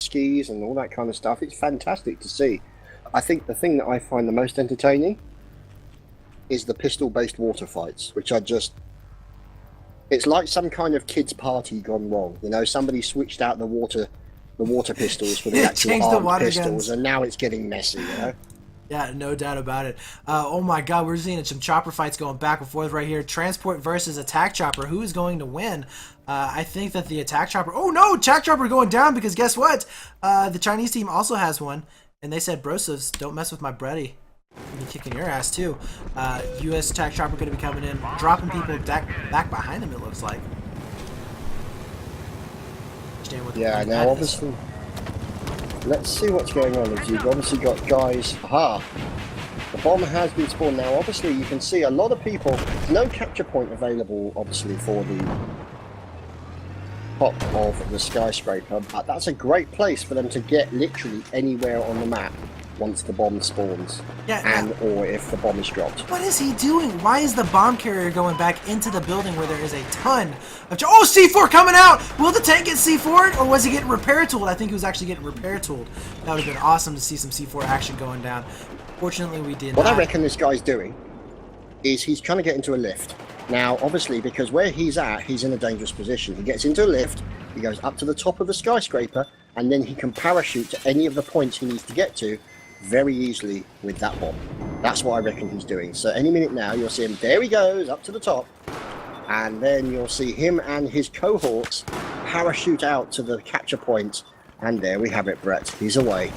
skis and all that kind of stuff. It's fantastic to see. I think the thing that I find the most entertaining is the pistol-based water fights, which are just... It's like some kind of kids' party gone wrong. You know, somebody switched out the water pistols for the actual armed pistols, guns. And now it's getting messy, you know? Yeah, no doubt about it. Oh my god, we're seeing some chopper fights going back and forth right here. Transport versus attack chopper. Who is going to win? I think that the attack chopper... Oh no, attack chopper going down because guess what? The Chinese team also has one. And they said, Brosovs, don't mess with my Breddy. He'll be kicking your ass too. U.S. attack chopper going to be coming in, dropping people back behind him, it looks like. Yeah, now obviously... Let's see what's going on. As you've obviously got guys... Aha! The bomb has been spawned now. Obviously, you can see a lot of people... No capture point available, obviously, for the top of the skyscraper. But that's a great place for them to get literally anywhere on the map once the bomb spawns. Yeah, or if the bomb is dropped. What is he doing? Why is the bomb carrier going back into the building where there is a ton of... Oh, C4 coming out! Will the tank get C4'd, or was he getting repair tooled? I think he was actually getting repair tooled. That would have been awesome to see some C4 action going down. Fortunately, we did What not. I reckon this guy's doing is he's trying to get into a lift. Now, obviously, because where he's at, he's in a dangerous position. He gets into a lift, he goes up to the top of the skyscraper, and then he can parachute to any of the points he needs to get to very easily with that bomb. That's what I reckon he's doing. So any minute now, you'll see him, there he goes, up to the top, and then you'll see him and his cohorts parachute out to the capture point, and there we have it, Brett. He's away.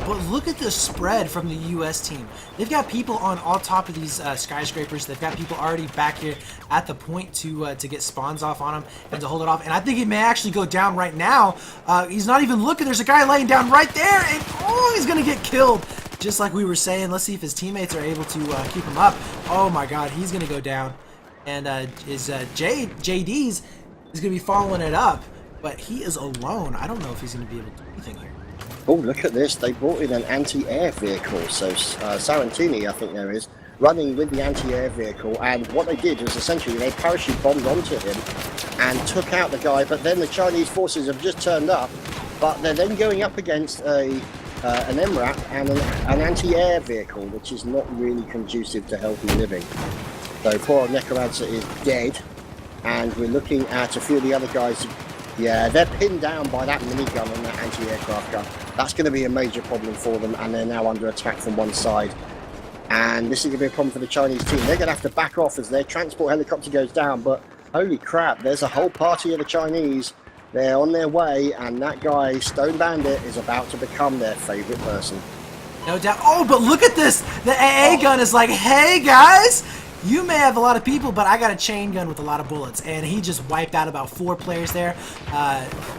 But look at the spread from the U.S. team. They've got people on all top of these skyscrapers. They've got people already back here at the point to get spawns off on him and to hold it off. And I think he may actually go down right now. He's not even looking. There's a guy laying down right there, and oh, he's going to get killed. Just like we were saying, let's see if his teammates are able to keep him up. Oh my god, he's going to go down. And JD's is going to be following it up. But he is alone. I don't know if he's going to be able to do anything here. Oh, look at this. They brought in an anti-air vehicle. So Sarantini, I think there is, running with the anti-air vehicle. And what they did was essentially they parachute bombed onto him and took out the guy. But then the Chinese forces have just turned up. But they're then going up against an MRAP and an anti-air vehicle, which is not really conducive to healthy living. So poor Nekaradze is dead. And we're looking at a few of the other guys. Yeah, they're pinned down by that minigun and that anti-aircraft gun. That's going to be a major problem for them, and they're now under attack from one side. And this is going to be a problem for the Chinese team. They're going to have to back off as their transport helicopter goes down, but holy crap, there's a whole party of the Chinese. They're on their way, and that guy, Stone Bandit, is about to become their favorite person. No doubt. Oh, but look at this! The AA gun is like, hey guys! You may have a lot of people, but I got a chain gun with a lot of bullets. And he just wiped out about 4 players there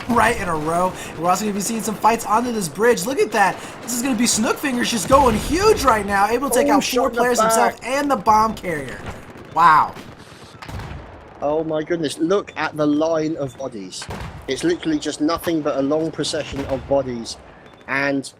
right in a row. We're also going to be seeing some fights onto this bridge. Look at that. This is going to be Snookfingers just going huge right now. Able to take out 4 players himself and the bomb carrier. Wow. Oh my goodness. Look at the line of bodies. It's literally just nothing but a long procession of bodies. And...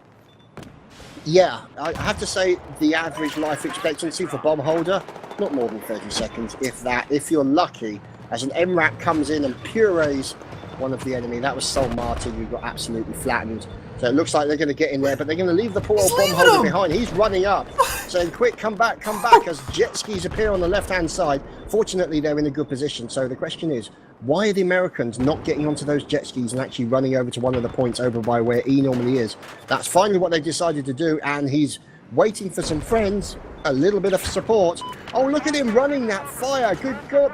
yeah, I have to say the average life expectancy for bomb holder, not more than 30 seconds, if that, if you're lucky, as an MRAP comes in and purees one of the enemy. That was Sol Martin, who got absolutely flattened. So it looks like they're going to get in there, but they're going to leave the poor old bomb holder behind. He's running up, saying, quick, come back, as jet skis appear on the left-hand side. Fortunately, they're in a good position. So the question is, why are the Americans not getting onto those jet skis and actually running over to one of the points over by where E normally is? That's finally what they decided to do, and he's waiting for some friends, a little bit of support. Oh, look at him running that fire. Good God.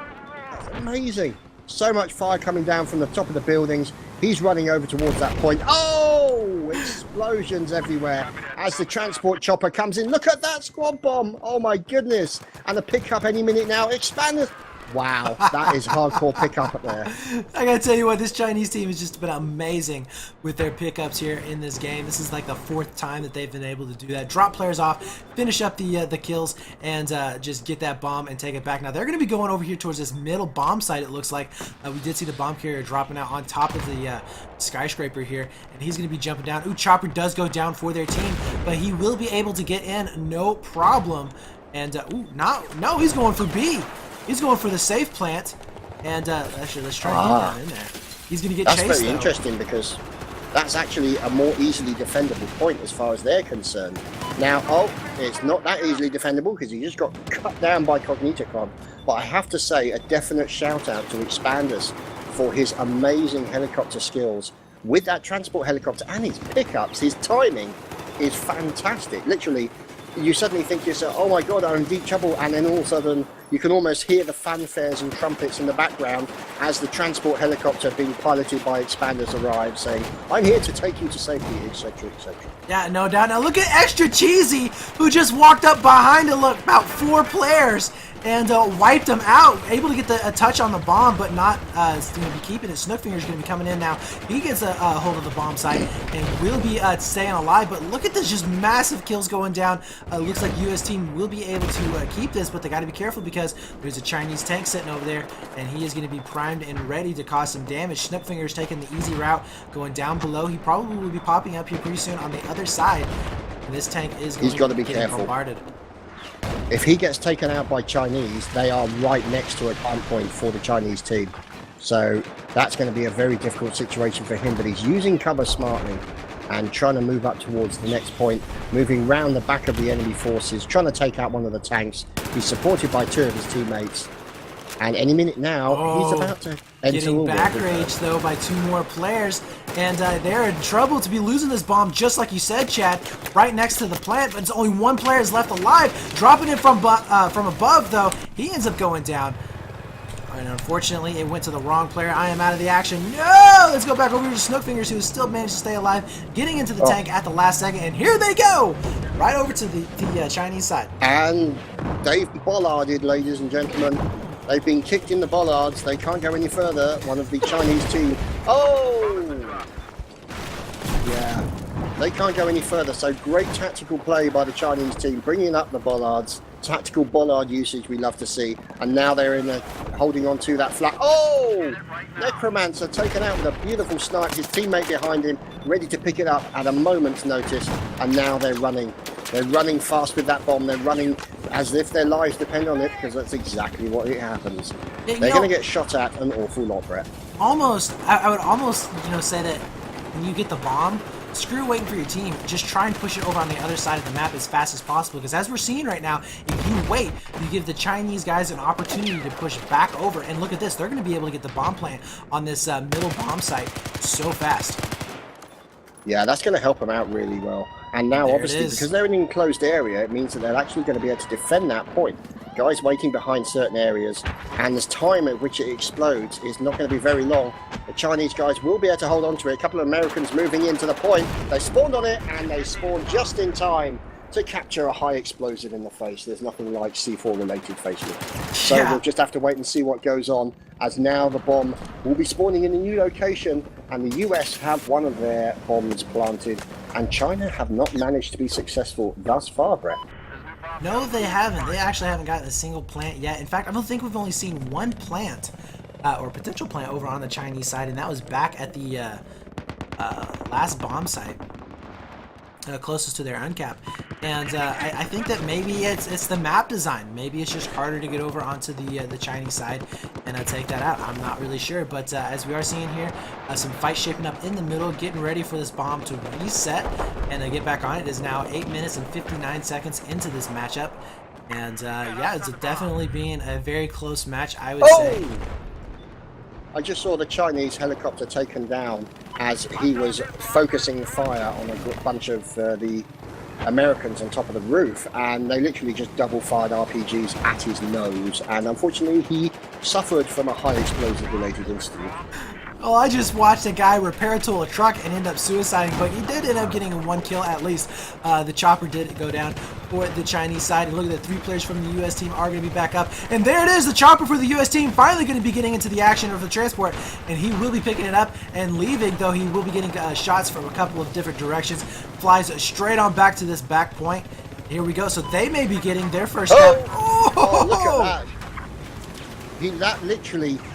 That's amazing. So much fire coming down from the top of the buildings. He's running over towards that point. Oh, explosions everywhere as the transport chopper comes in. Look at that squad bomb. Oh, my goodness. And a pickup any minute now. Expanders. Wow, that is hardcore pickup up there. I gotta tell you what, this Chinese team has just been amazing with their pickups here in this game. This is like the 4th time that they've been able to do that. Drop players off, finish up the kills, and just get that bomb and take it back. Now they're gonna be going over here towards this middle bomb site. It looks like we did see the bomb carrier dropping out on top of the skyscraper here, and he's gonna be jumping down. Ooh, Chopper does go down for their team, but he will be able to get in, no problem. And ooh, no, he's going for B. He's going for the safe plant, and actually, let's try to get down in there. He's going to get chased, That's very interesting because that's actually a more easily defendable point as far as they're concerned. Now, it's not that easily defendable because he just got cut down by Cogniticon. But I have to say a definite shout out to Expanders for his amazing helicopter skills with that transport helicopter and his pickups. His timing is fantastic. Literally, you suddenly think to yourself, oh my god, I'm in deep trouble, and then all of a sudden you can almost hear the fanfares and trumpets in the background as the transport helicopter being piloted by Expanders arrives, saying, I'm here to take you to safety, etc, etc. Yeah, no doubt. Now look at Extra Cheesy, who just walked up behind about 4 players and wiped them out. Able to get a touch on the bomb, but not going to be keeping it. Snookfinger's going to be coming in now. He gets a hold of the bomb site and will be staying alive. But look at this, just massive kills going down. Looks like US team will be able to keep this, but they got to be careful because there's a Chinese tank sitting over there, and he is going to be primed and ready to cause some damage. Snookfinger's taking the easy route, going down below. He probably will be popping up here pretty soon on the other side. And this tank is going to be careful. Bombarded. If he gets taken out by Chinese, they are right next to a climb point for the Chinese team. So that's going to be a very difficult situation for him, but he's using cover smartly and trying to move up towards the next point, moving round the back of the enemy forces, trying to take out one of the tanks. He's supported by 2 of his teammates. And any minute now, he's about to enter getting back raged, though, by 2 more players. And they're in trouble to be losing this bomb, just like you said, Chad, right next to the plant. But it's only 1 player is left alive. Dropping it from above, though, he ends up going down. And unfortunately, it went to the wrong player. I am out of the action. No! Let's go back over to Snookfingers, who still managed to stay alive, getting into the tank at the last second. And here they go! Right over to the Chinese side. And they've bollarded, ladies and gentlemen. They've been kicked in the bollards. They can't go any further. One of the Chinese team. Oh! Yeah. They can't go any further. So great tactical play by the Chinese team, bringing up the bollards. Tactical bollard usage we love to see. And now they're holding on to that flat. Oh! Necromancer taken out with a beautiful snipe. His teammate behind him, ready to pick it up at a moment's notice. And now they're running. They're running fast with that bomb. They're running as if their lives depend on it, because that's exactly what it happens. They're going to get shot at an awful lot, Brett. Almost, I would almost, say that when you get the bomb, screw waiting for your team. Just try and push it over on the other side of the map as fast as possible. Because as we're seeing right now, if you wait, you give the Chinese guys an opportunity to push back over. And look at this, they're going to be able to get the bomb plant on this middle bomb site so fast. Yeah, that's going to help them out really well. And now, obviously, because they're in an enclosed area, it means that they're actually going to be able to defend that point. Guys waiting behind certain areas, and the time at which it explodes is not going to be very long. The Chinese guys will be able to hold on to it. A couple of Americans moving into the point. They spawned on it, and they spawned just in time to capture a high explosive in the face. There's nothing like C4-related face wound. So we'll just have to wait and see what goes on, as now the bomb will be spawning in a new location, and the US have one of their bombs planted, and China have not managed to be successful thus far, Brett. No, they haven't. They actually haven't gotten a single plant yet. In fact, I don't think we've only seen 1 plant, or potential plant, over on the Chinese side, and that was back at the last bomb site, closest to their uncap. And I think that maybe it's the map design. Maybe it's just harder to get over onto the Chinese side and take that out. I'm not really sure, but as we are seeing here, some fight shaping up in the middle, getting ready for this bomb to reset and get back on. It is now 8 minutes and 59 seconds into this matchup, and yeah, it's definitely being a very close match, I would say. I just saw the Chinese helicopter taken down as he was focusing fire on a bunch of the Americans on top of the roof, and they literally just double-fired RPGs at his nose, and unfortunately he suffered from a high explosive-related incident. Well, I just watched a guy repair a tool a truck and end up suiciding, but he did end up getting 1 kill at least. The chopper did go down for the Chinese side, and look at the 3 players from the US team are going to be back up. And there it is, the chopper for the US team finally going to be getting into the action of the transport, and he will be picking it up and leaving, though he will be getting shots from a couple of different directions. Flies straight on back to this back point. Here we go, so they may be getting their first step. Oh, look at that.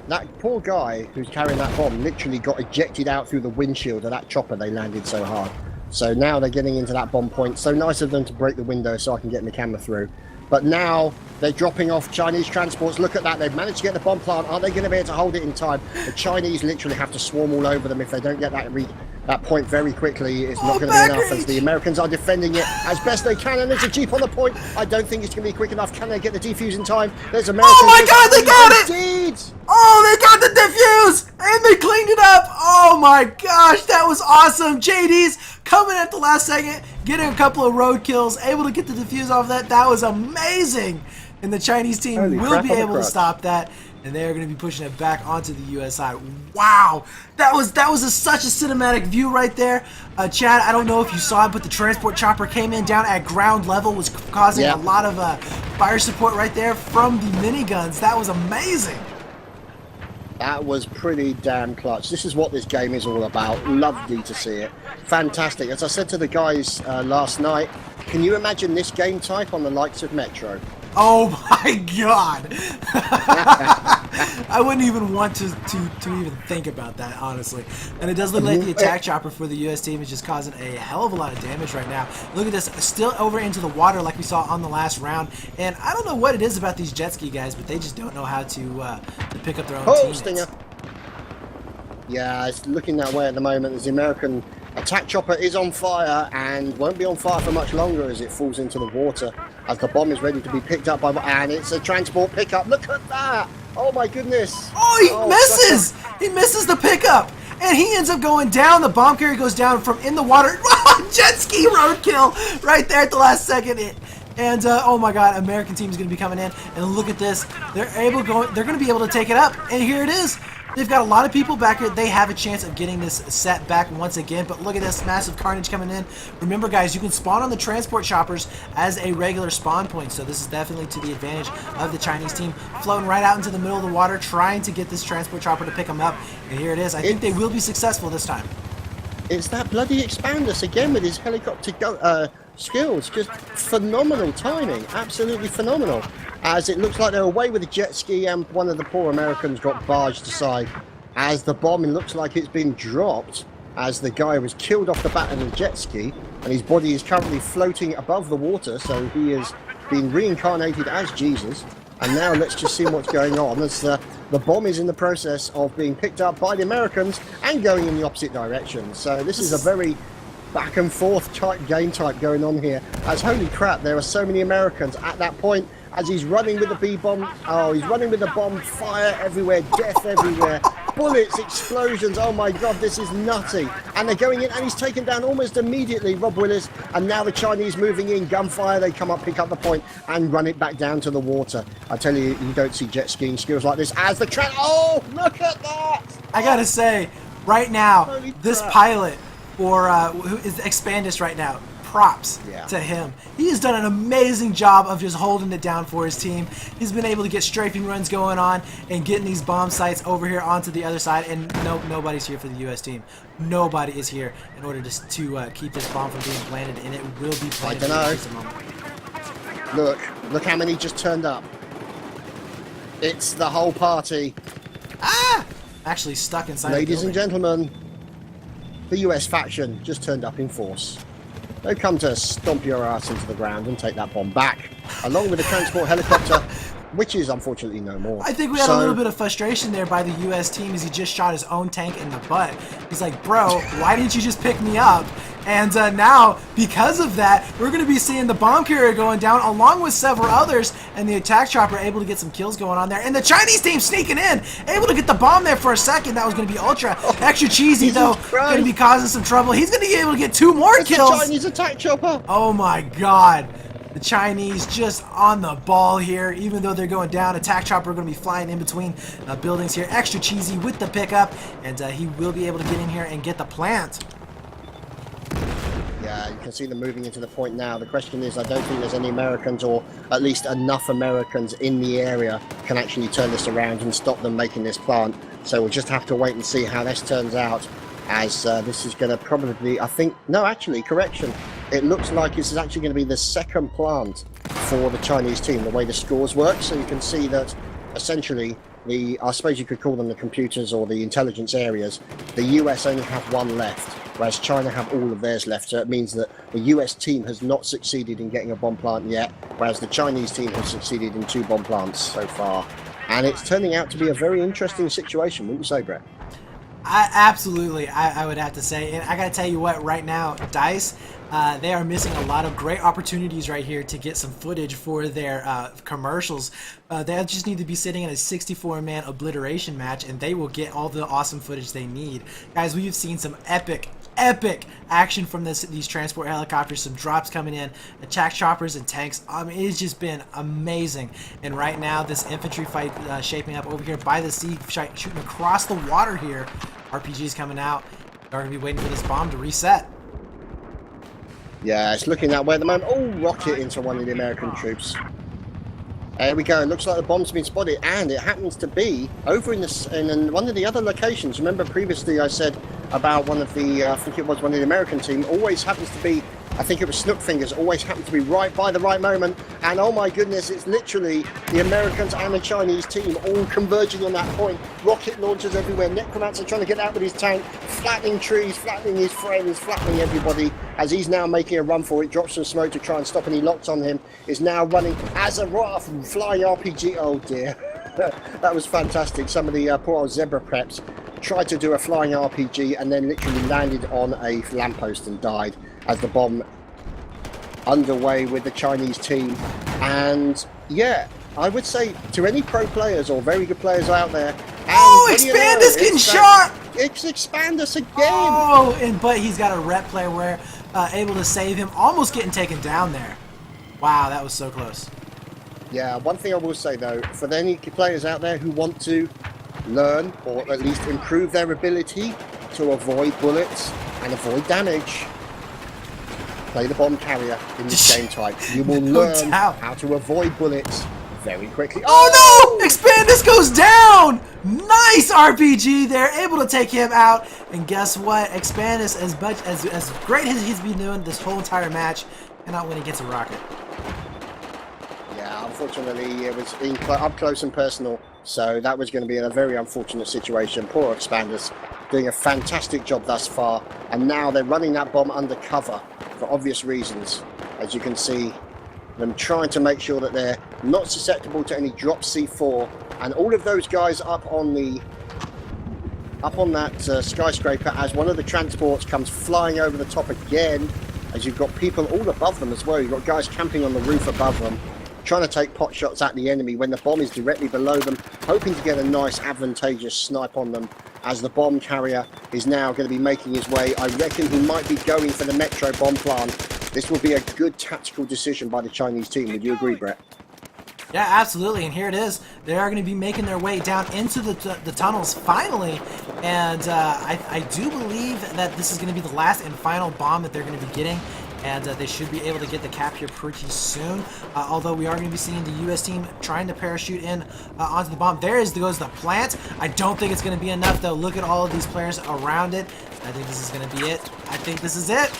That poor guy who's carrying that bomb literally got ejected out through the windshield of that chopper they landed so hard. So now they're getting into that bomb point. So nice of them to break the window so I can get my camera through. But now they're dropping off Chinese transports. Look at that. They've managed to get the bomb plant. Are they going to be able to hold it in time? The Chinese literally have to swarm all over them if they don't get that point very quickly. It's not going to be enough as the Americans are defending it as best they can. And there's a Jeep on the point. I don't think it's going to be quick enough. Can they get the defuse in time? There's Americans. Oh my God, they got it! Indeed. Oh, they got the defuse! And they cleaned it up! Oh my gosh, that was awesome! JD's coming at the last second, getting a couple of road kills, able to get the defuse off that. That was amazing! And the Chinese team will be able to stop that, and they're going to be pushing it back onto the U.S. side. Wow, that was such a cinematic view right there. Chad, I don't know if you saw it, but the transport chopper came in down at ground level, was causing a lot of fire support right there from the miniguns. That was amazing. That was pretty damn clutch. This is what this game is all about. Lovely to see it. Fantastic. As I said to the guys last night, can you imagine this game type on the likes of Metro? Oh my God! I wouldn't even want to even think about that, honestly. And it does look like the attack chopper for the U.S. team is just causing a hell of a lot of damage right now. Look at this, still over into the water like we saw on the last round. And I don't know what it is about these jet ski guys, but they just don't know how to pick up their own teammates. Stinger. Yeah, it's looking that way at the moment as the American attack chopper is on fire and won't be on fire for much longer as it falls into the water as the bomb is ready to be picked up by, and it's a transport pickup. Look at that! Oh my goodness! Oh, he misses! He misses the pickup! And he ends up going down. The bomb carrier goes down from in the water. Jet ski roadkill right there at the last second. And oh my God, American team is going to be coming in. And look at this. They're going to be able to take it up. And here it is. They've got a lot of people back here. They have a chance of getting this set back once again. But look at this massive carnage coming in. Remember, guys, you can spawn on the transport choppers as a regular spawn point. So this is definitely to the advantage of the Chinese team. Floating right out into the middle of the water, trying to get this transport chopper to pick them up. And here it is. I think they will be successful this time. It's that bloody Expandus again with his helicopter skills. Just phenomenal timing. Absolutely phenomenal. As it looks like they're away with the jet ski and one of the poor Americans got barged aside as the bomb looks like it's been dropped as the guy was killed off the back of the jet ski and his body is currently floating above the water, so he has been reincarnated as Jesus. And now let's just see what's going on as the bomb is in the process of being picked up by the Americans and going in the opposite direction. So this is a very back and forth type game type going on here as holy crap, there are so many Americans at that point as he's running with the B-bomb. Oh, he's running with the bomb, fire everywhere, death everywhere, bullets, explosions. Oh my God, this is nutty. And they're going in and he's taken down almost immediately, Rob Willis. And now the Chinese moving in, gunfire, they come up, pick up the point and run it back down to the water. I tell you, you don't see jet skiing skills like this as the oh, look at that. I gotta say, right now, this pilot for who is Expandus right now, props to him. He has done an amazing job of just holding it down for his team. He's been able to get strafing runs going on and getting these bomb sites over here onto the other side, and nobody's here for the U.S. team. Nobody is here in order to keep this bomb from being planted, and it will be planted in just a moment. Look how many just turned up. It's the whole party. Actually stuck inside. Ladies and gentlemen, the US faction just turned up in force. They've come to stomp your ass into the ground and take that bomb back, along with the transport helicopter, which is unfortunately no more. I think we had a little bit of frustration there by the U.S. team as he just shot his own tank in the butt. He's like, bro, why didn't you just pick me up? And now, because of that, we're going to be seeing the bomb carrier going down along with several others, and the attack chopper able to get some kills going on there. And the Chinese team sneaking in, able to get the bomb there for a second. That was going to be ultra extra cheesy, though. Going to be causing some trouble. He's going to be able to get 2 more kills. The Chinese attack chopper. Oh my God. The Chinese just on the ball here, even though they're going down. Attack chopper going to be flying in between buildings here. Extra cheesy with the pickup, and he will be able to get in here and get the plant. Yeah, you can see them moving into the point now. The question is, I don't think there's any Americans, or at least enough Americans in the area can actually turn this around and stop them making this plant. So we'll just have to wait and see how this turns out, as this is going to probably, I think, no, actually, correction. It looks like this is actually going to be the second plant for the Chinese team, the way the scores work. So you can see that essentially I suppose you could call them the computers or the intelligence areas. The US only have 1 left. whereas China have all of theirs left. So it means that the US team has not succeeded in getting a bomb plant yet, whereas the Chinese team has succeeded in 2 bomb plants so far. And it's turning out to be a very interesting situation, wouldn't you say, Brett? Absolutely, I would have to say. And I got to tell you what, right now, DICE, they are missing a lot of great opportunities right here to get some footage for their commercials. They just need to be sitting in a 64-man obliteration match, and they will get all the awesome footage they need. Guys, we've seen some epic action from these transport helicopters, some drops coming in, attack choppers and tanks. I mean, it's just been amazing. And right now, this infantry fight shaping up over here by the sea, shooting across the water here. RPGs coming out. They're going to be waiting for this bomb to reset. Yeah, it's looking that way at the moment. Oh, rocket into one of the American troops. There we go. It looks like the bomb's been spotted, and it happens to be over in one of the other locations. Remember previously I said about one of the, I think it was one of the American team, always happens to be, I think it was Snook Fingers, always happens to be right by the right moment. And oh my goodness, it's literally the Americans and the Chinese team all converging on that point. Rocket launchers everywhere. Necromancer trying to get out with his tank, flattening trees, flattening his friends, flattening everybody. As he's now making a run for it, drops some smoke to try and stop, and he locks on him. Is now running as a flying RPG. Oh dear, that was fantastic. Some of the poor old zebra preps tried to do a flying RPG and then literally landed on a lamppost and died as the bomb underway with the Chinese team. And yeah, I would say to any pro players or very good players out there, oh, Expandus getting shot! It's Expandus again! Oh, but he's got a rep player where able to save him, almost getting taken down there. Wow, that was so close. Yeah, one thing I will say though, for any players out there who want to learn or at least improve their ability to avoid bullets and avoid damage, play the bomb carrier in this game type. You will learn how to avoid bullets very quickly. Oh no! Expandus goes down! Nice RPG there, able to take him out. And guess what? Expandus, as great as he's been doing this whole entire match, cannot win against a rocket. Yeah, unfortunately, it was up close and personal, so that was going to be in a very unfortunate situation. Poor Expandus, doing a fantastic job thus far, and now they're running that bomb under cover for obvious reasons. As you can see, them trying to make sure that they're not susceptible to any drop C4, and all of those guys up on that skyscraper as one of the transports comes flying over the top again, as you've got people all above them as well. You've got guys camping on the roof above them, trying to take pot shots at the enemy when the bomb is directly below them, hoping to get a nice advantageous snipe on them, as the bomb carrier is now going to be making his way. I reckon he might be going for the Metro bomb plant. This will be a good tactical decision by the Chinese team. Would you agree, Brett? Yeah, absolutely. And here it is. They are going to be making their way down into the tunnels finally. And I do believe that this is going to be the last and final bomb that they're going to be getting. And they should be able to get the cap here pretty soon. Although we are going to be seeing the U.S. team trying to parachute in onto the bomb. There goes the plant. I don't think it's going to be enough, though. Look at all of these players around it. I think this is going to be it. I think this is it.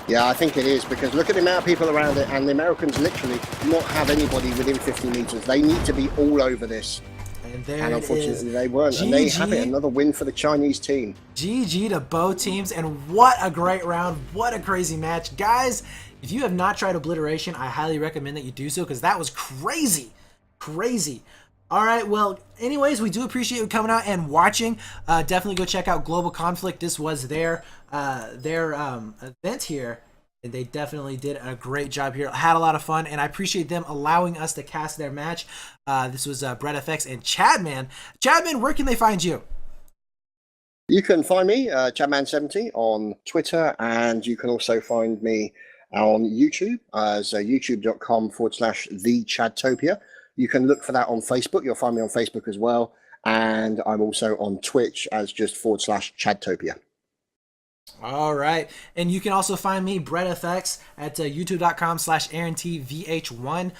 Yeah, I think it is, because look at the amount of people around it, and the Americans literally do not have anybody within 50 meters. They need to be all over this. And unfortunately they weren't. And there you have it, another win for the Chinese team. GG to both teams, and what a great round. What a crazy match. Guys, if you have not tried Obliteration, I highly recommend that you do so, because that was crazy. Crazy. All right, well, anyways, we do appreciate you coming out and watching. Definitely go check out Global Conflict. This was their event here, and they definitely did a great job here. Had a lot of fun, and I appreciate them allowing us to cast their match. This was Brett FX and Chadman. Chadman, where can they find you? You can find me, Chadman70, on Twitter, and you can also find me on YouTube as youtube.com/thechadtopia. You can look for that on Facebook. You'll find me on Facebook as well. And I'm also on Twitch as just /Chadtopia. All right. And you can also find me, Brett FX, at youtube.com/AaronTVH1.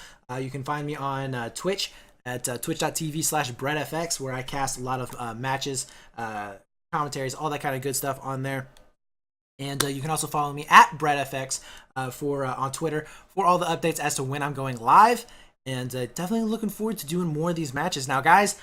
You can find me on Twitch at twitch.tv/BrettFX, where I cast a lot of matches, commentaries, all that kind of good stuff on there. And you can also follow me at BrettFX on Twitter for all the updates as to when I'm going live. And definitely looking forward to doing more of these matches. Now, guys,